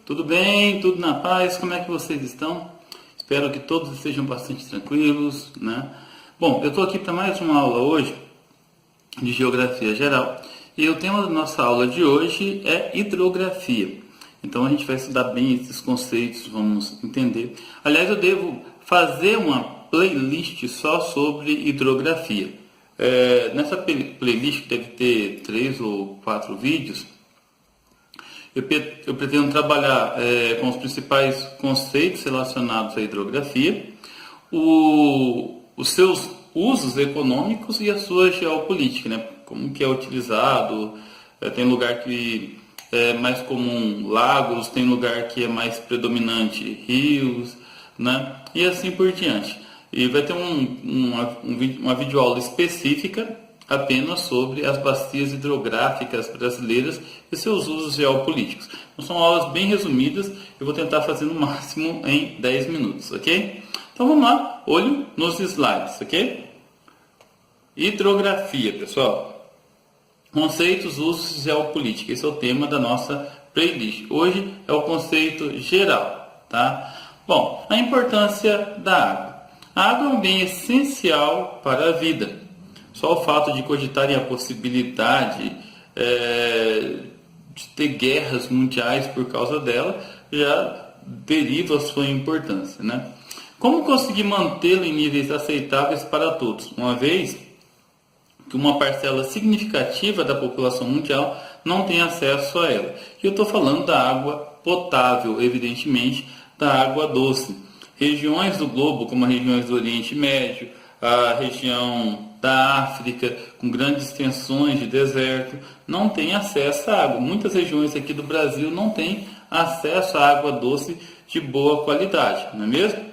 Tudo bem? Tudo na paz? Como é que vocês estão? Espero que todos estejam bastante tranquilos, né? Bom, eu estou aqui para mais uma aula hoje de Geografia Geral e o tema da nossa aula de hoje é hidrografia. Então a gente vai estudar bem esses conceitos, vamos entender. Aliás, eu devo fazer uma playlist só sobre hidrografia. Nessa playlist, que deve ter 3 ou 4 vídeos, eu pretendo trabalhar com os principais conceitos relacionados à hidrografia, os seus usos econômicos e a sua geopolítica, né? Como que é utilizado, tem lugar que é mais comum lagos, tem lugar que é mais predominante rios, né? E assim por diante. E vai ter uma videoaula específica apenas sobre as bacias hidrográficas brasileiras e seus usos geopolíticos. Então, são aulas bem resumidas, eu vou tentar fazer no máximo em 10 minutos, ok? Então vamos lá, olho nos slides, ok? Hidrografia, pessoal. Conceitos, usos e geopolítica. Esse é o tema da nossa playlist. Hoje é o conceito geral, tá? Bom, a importância da água. A água é um bem essencial para a vida. Só o fato de cogitarem a possibilidade de ter guerras mundiais por causa dela já deriva a sua importância, né? Como conseguir mantê-la em níveis aceitáveis para todos, uma vez que uma parcela significativa da população mundial não tem acesso a ela? E eu estou falando da água potável, evidentemente, da água doce. Regiões do globo, como as regiões do Oriente Médio, a região da África, com grandes extensões de deserto, não tem acesso à água. Muitas regiões aqui do Brasil não têm acesso à água doce de boa qualidade, não é mesmo?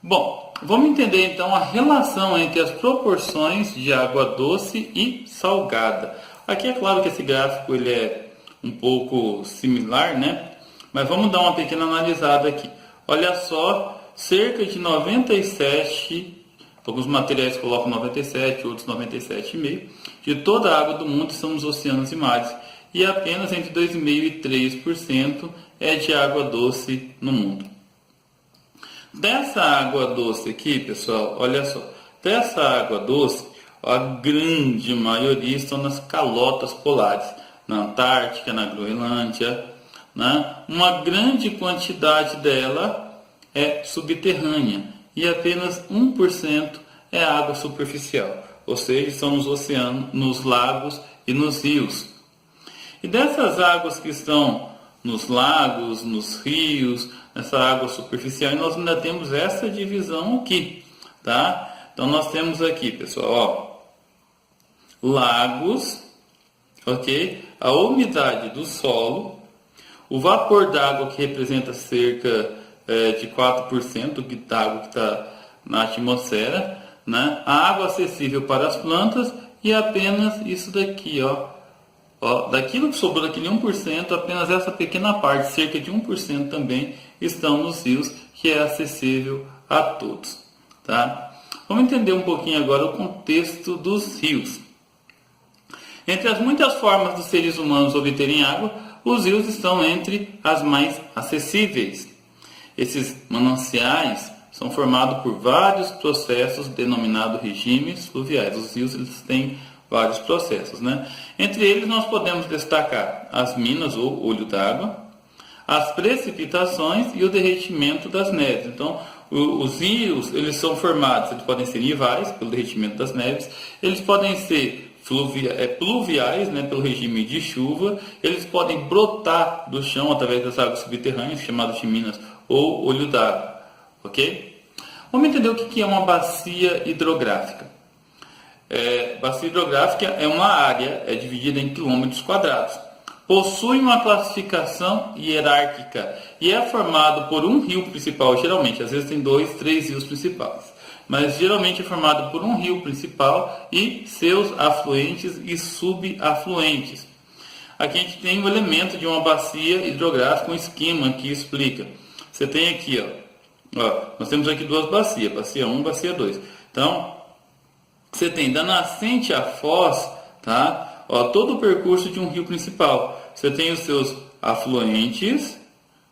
Bom, vamos entender então a relação entre as proporções de água doce e salgada. Aqui é claro que esse gráfico ele é um pouco similar, né? Mas vamos dar uma pequena analisada aqui. Olha só, cerca de 97%, alguns materiais colocam 97, outros 97,5%, de toda a água do mundo são nos oceanos e mares, e apenas entre 2,5% e 3% é de água doce no mundo. Dessa água doce aqui, pessoal, olha só, dessa água doce, a grande maioria estão nas calotas polares, na Antártica, na Groenlândia, né? Uma grande quantidade dela é subterrânea e apenas 1% é água superficial, ou seja, são nos oceanos, nos lagos e nos rios. E dessas águas que estão nos lagos, nos rios, nessa água superficial, nós ainda temos essa divisão aqui, tá? Então nós temos aqui, pessoal, ó, lagos, ok? A umidade do solo, o vapor d'água que representa cerca de 4% da água que está na atmosfera, né? A água acessível para as plantas e apenas isso daqui, ó, daquilo que sobrou daquele 1%, apenas essa pequena parte, cerca de 1% também estão nos rios, que é acessível a todos, tá? Vamos entender um pouquinho agora o contexto dos rios. Entre as muitas formas dos seres humanos obterem água, os rios estão entre as mais acessíveis. Esses mananciais são formados por vários processos denominados regimes fluviais. Os rios eles têm vários processos, né? Entre eles nós podemos destacar as minas ou olho d'água, as precipitações e o derretimento das neves. Então, os rios eles são formados, eles podem ser nivais pelo derretimento das neves, eles podem ser pluviais, né, pelo regime de chuva, eles podem brotar do chão através das águas subterrâneas, chamadas de minas ou olho d'água, ok? Vamos entender o que é uma bacia hidrográfica. Bacia hidrográfica é uma área, é dividida em quilômetros quadrados. Possui uma classificação hierárquica e é formado por um rio principal, geralmente, às vezes tem 2, 3 rios principais, mas geralmente é formado por um rio principal e seus afluentes e subafluentes. Aqui a gente tem o elemento de uma bacia hidrográfica, um esquema que explica. Você tem aqui, ó, nós temos aqui duas bacias, bacia 1 e bacia 2. Então, você tem da nascente à foz, tá? Ó, todo o percurso de um rio principal. Você tem os seus afluentes,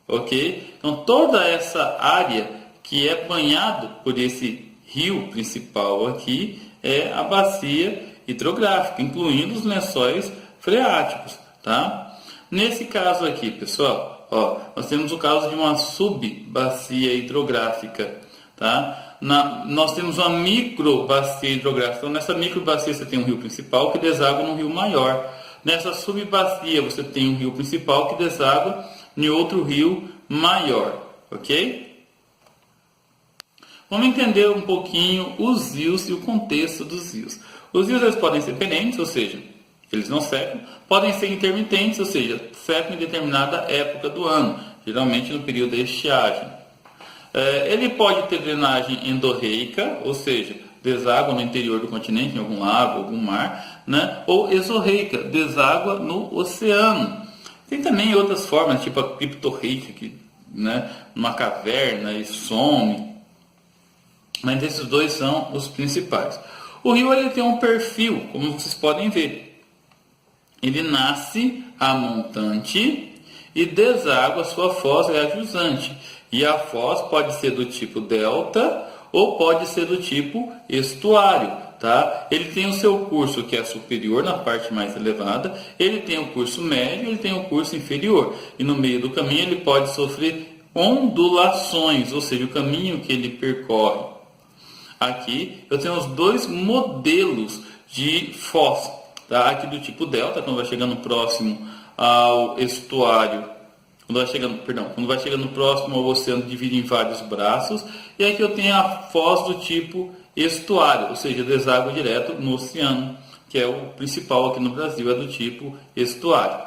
ok? Então toda essa área que é banhado por esse rio principal aqui é a bacia hidrográfica, incluindo os lençóis freáticos, tá? Nesse caso aqui, pessoal, ó, nós temos o caso de uma subbacia hidrográfica, tá? Nós temos uma microbacia hidrográfica. Então, nessa microbacia você tem um rio principal que deságua num rio maior. Nessa subbacia você tem um rio principal que deságua em outro rio maior, ok? Vamos entender um pouquinho os rios e o contexto dos rios. Os rios eles podem ser perenes, ou seja, eles não secam. Podem ser intermitentes, ou seja, secam em determinada época do ano, geralmente no período da estiagem. Ele pode ter drenagem endorreica, ou seja, deságua no interior do continente, em algum lago, algum mar, né? Ou exorreica, deságua no oceano. Tem também outras formas, tipo a criptorreica, que, né, numa caverna e some. Mas esses dois são os principais. O rio ele tem um perfil, como vocês podem ver. Ele nasce a montante e deságua, sua foz é a jusante. E a foz pode ser do tipo delta ou pode ser do tipo estuário, tá? Ele tem o seu curso que é superior na parte mais elevada, ele tem o curso médio, ele tem o curso inferior. E no meio do caminho ele pode sofrer ondulações, ou seja, o caminho que ele percorre. Aqui eu tenho os dois modelos de foz, tá? Aqui do tipo delta, quando vai chegando próximo ao estuário, quando vai chegando próximo ao oceano, divide em vários braços. E aqui eu tenho a foz do tipo estuário, ou seja, deságua direto no oceano, que é o principal aqui no Brasil, é do tipo estuário.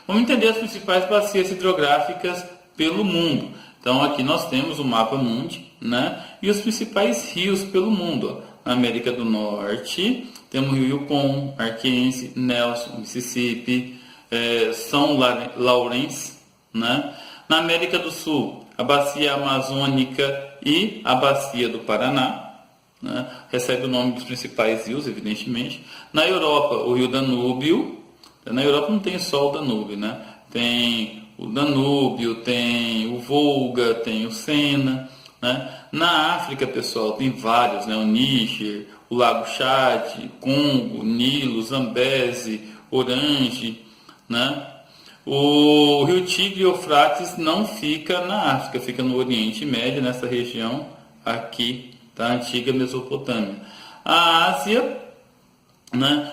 Vamos entender as principais bacias hidrográficas pelo mundo. Então aqui nós temos o mapa mundi, né? E os principais rios pelo mundo. Ó. Na América do Norte temos o rio Yukon, Arkansas, Nelson, Mississippi, São Lawrence, né? Na América do Sul, a bacia amazônica e a bacia do Paraná, né? Recebe o nome dos principais rios, evidentemente. Na Europa, o rio Danúbio. Na Europa não tem só o Danúbio, né? Tem o Danúbio, tem o Volga, tem o Sena, né? Na África, pessoal, tem vários, né? O Níger, o Lago Chad, Congo, Nilo, Zambeze, Orange, né? O rio Tigre e Eufrates não fica na África, fica no Oriente Médio, nessa região aqui da antiga Mesopotâmia. A Ásia, né?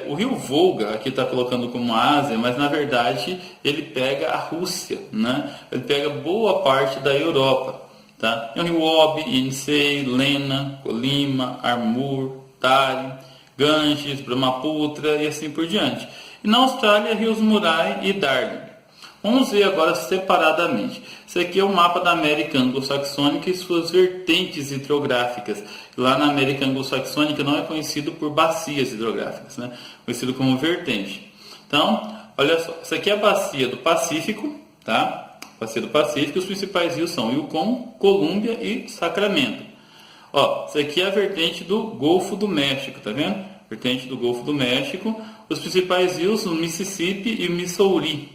O rio Volga, aqui está colocando como Ásia, mas na verdade ele pega a Rússia, né? Ele pega boa parte da Europa. Tá? É o rio Obi, Yenisei, Lena, Colima, Amur, Tari, Ganges, Brahmaputra e assim por diante. E na Austrália, rios Murray e Darling. Vamos ver agora separadamente. Esse aqui é o mapa da América Anglo-Saxônica e suas vertentes hidrográficas. Lá na América Anglo-Saxônica não é conhecido por bacias hidrográficas, né? Conhecido como vertente. Então, olha só, essa aqui é a bacia do Pacífico, tá? Bacia do Pacífico, os principais rios são Yukon, Colômbia e Sacramento. Ó, essa aqui é a vertente do Golfo do México, tá vendo? Vertente do Golfo do México. Os principais rios são Mississippi e Missouri.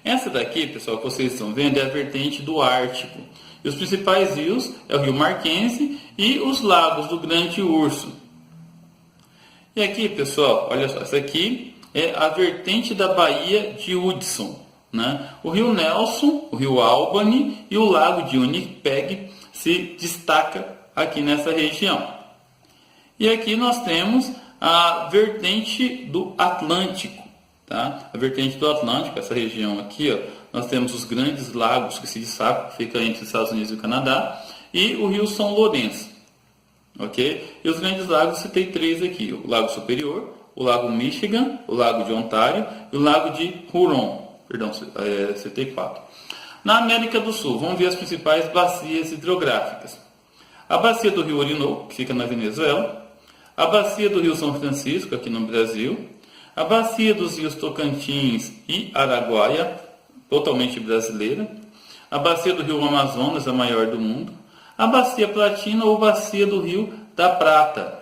Essa daqui, pessoal, que vocês estão vendo, é a vertente do Ártico. E os principais rios é o rio Mackenzie e os lagos do Grande Urso. E aqui, pessoal, olha só, essa aqui é a vertente da Baía de Hudson, né? O rio Nelson, o rio Albany e o lago de Winnipeg se destaca aqui nessa região. E aqui nós temos a vertente do Atlântico, tá? A vertente do Atlântico, essa região aqui, ó, nós temos os grandes lagos que se destacam, que fica entre os Estados Unidos e o Canadá, e o rio São Lourenço, ok? E os grandes lagos, você tem três aqui: o Lago Superior, o Lago Michigan, o Lago de Ontário e o Lago de Huron. Perdão, CT4. Na América do Sul, vamos ver as principais bacias hidrográficas. A bacia do rio Orinoco, que fica na Venezuela. A bacia do rio São Francisco, aqui no Brasil. A bacia dos rios Tocantins e Araguaia, totalmente brasileira. A bacia do rio Amazonas, a maior do mundo. A bacia Platina ou bacia do rio da Prata.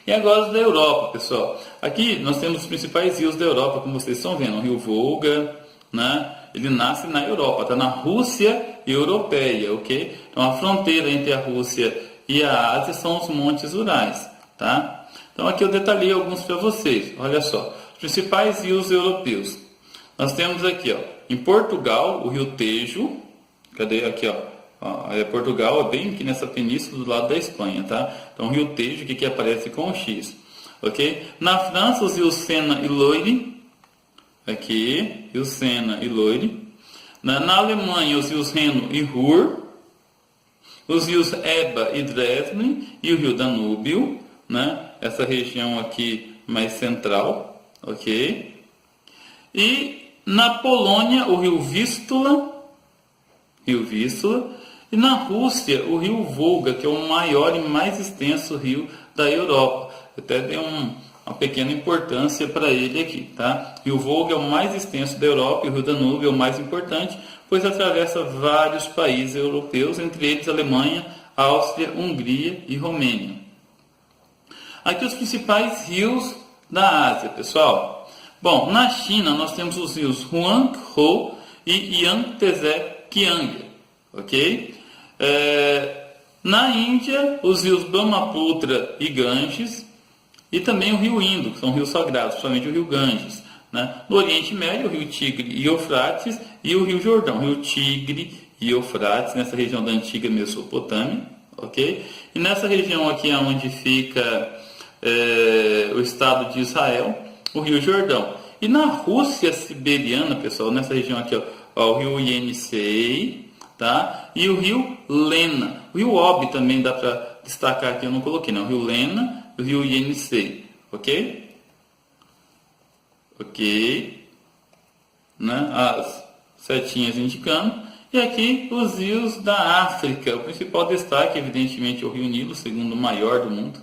E agora os da Europa, pessoal. Aqui nós temos os principais rios da Europa, como vocês estão vendo. O rio Volga, né? Ele nasce na Europa, está na Rússia europeia, ok? Então a fronteira entre a Rússia e a Ásia são os montes Urais, tá? Então aqui eu detalhei alguns para vocês. Olha só, os principais rios europeus. Nós temos aqui, ó, em Portugal, o rio Tejo. Cadê? Aqui, ó. Portugal é bem aqui nessa península do lado da Espanha, tá? Então, Rio Tejo, que aparece com o X, ok? Na França, os rios Sena e Loire, aqui, rio Sena e Loire. Na Alemanha, os rios Reno e Ruhr, os rios Eba e Dresden e o rio Danúbio, né? Essa região aqui mais central, ok? E na Polônia, o rio Vístula, e na Rússia, o rio Volga, que é o maior e mais extenso rio da Europa. Eu até dei uma pequena importância para ele aqui, tá? O rio Volga é o mais extenso da Europa e o rio Danúbio é o mais importante, pois atravessa vários países europeus, entre eles Alemanha, Áustria, Hungria e Romênia. Aqui os principais rios da Ásia, pessoal. Bom, na China nós temos os rios Huanghe e Yangtze-Kiang, ok? Na Índia, os rios Brahmaputra e Ganges, e também o rio Indo, que são rios sagrados, principalmente o rio Ganges, né? No Oriente Médio, o rio Tigre e Eufrates, e o rio Jordão, o rio Tigre e Eufrates, nessa região da antiga Mesopotâmia, ok? E nessa região aqui é onde fica o Estado de Israel, o rio Jordão. E na Rússia siberiana, pessoal, nessa região aqui, ó, o rio Yenisei, tá? E o rio Lena. O rio Obi também dá para destacar aqui, eu não coloquei, não. O rio Lena e o rio Yenisei, ok? Ok. Né? As setinhas indicando. E aqui os rios da África. O principal destaque, evidentemente, é o rio Nilo, o segundo maior do mundo.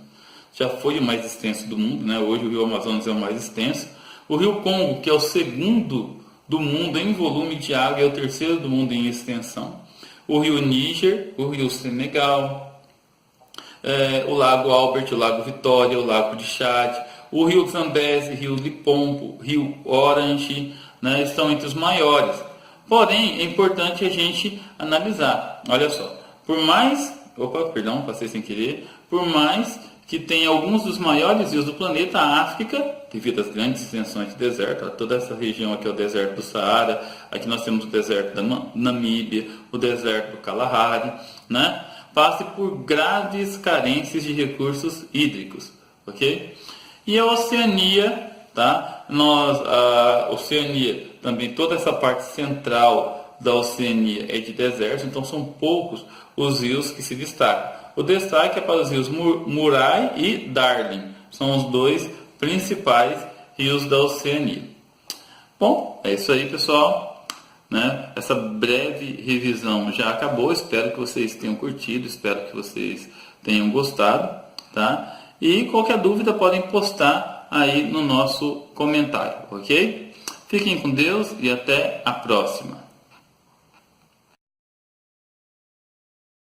Já foi o mais extenso do mundo, né? Hoje o rio Amazonas é o mais extenso. O rio Congo, que é o segundo do mundo em volume de água, é o terceiro do mundo em extensão. O rio Níger, o rio Senegal, o lago Albert, o lago Vitória, o lago de Chad, o rio Zambeze, rio Limpopo, rio Orange, né? Estão entre os maiores. Porém, é importante a gente analisar. Olha só, passei sem querer. Por mais que tenha alguns dos maiores rios do planeta, a África, devido às grandes extensões de deserto, toda essa região aqui é o deserto do Saara, aqui nós temos o deserto da Namíbia, o deserto do Kalahari, né? Passe por graves carências de recursos hídricos, ok? E a Oceania, tá? A Oceania, também toda essa parte central da Oceania é de deserto, então são poucos os rios que se destacam. O destaque é para os rios Murray e Darling, são os dois principais rios da Oceania. Bom, é isso aí, pessoal, né? Essa breve revisão já acabou, espero que vocês tenham curtido, espero que vocês tenham gostado, tá? E qualquer dúvida podem postar aí no nosso comentário, ok? Fiquem com Deus e até a próxima.